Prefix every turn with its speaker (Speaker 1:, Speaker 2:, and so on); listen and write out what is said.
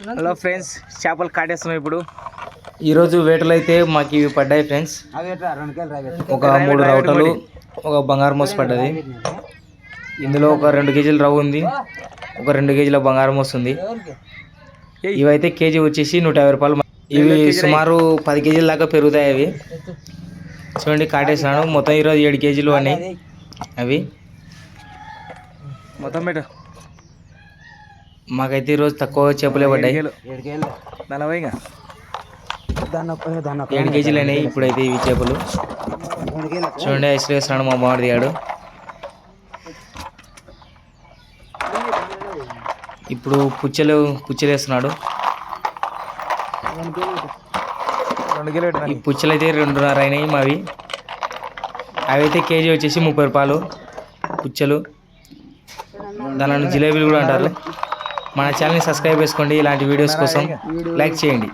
Speaker 1: Hello friends, చేపలు కాటేస్తున్నాం ఇప్పుడు. ఈరోజు వేటలు అయితే మాకు ఇవి పడ్డాయి ఫ్రెండ్స్. ఒక 3 రౌటలు, ఒక బంగారు మోస పడ్డది. ఇందులో ఒక 2 కేజీల రవ్వు ఉంది, ఒక 2 కేజీల బంగారు మోస ఉంది. ఇవైతే కేజీ వచ్చేసి 150 రూపాయలు. ఇవి సుమారు 10 కేజీల దాకా పెరుగుతాయి. అవి చూడండి, కాటేసినాను. మొత్తం ఈరోజు 7 కేజీలు అని అవి మొత్తం పెట్ట. మాకైతే ఈరోజు తక్కువ చేపలే పడ్డాయి. 7 కేజీలు అయినాయి ఇప్పుడైతే ఇవి చేపలు. చూడండి, ఐస్ వేస్తున్నాడు మా మామిడి దిగాడు. ఇప్పుడు పుచ్చలు వేస్తున్నాడు. ఈ పుచ్చలు అయితే 2.5 అయినాయి మావి. అవి అయితే కేజీ వచ్చేసి 30 రూపాయలు పుచ్చలు. దానిలో జిలేబీలు కూడా అంటారు. మన ఛానల్ని సబ్స్క్రైబ్ చేసుకోండి. ఇలాంటి వీడియోస్ కోసం లైక్ చేయండి.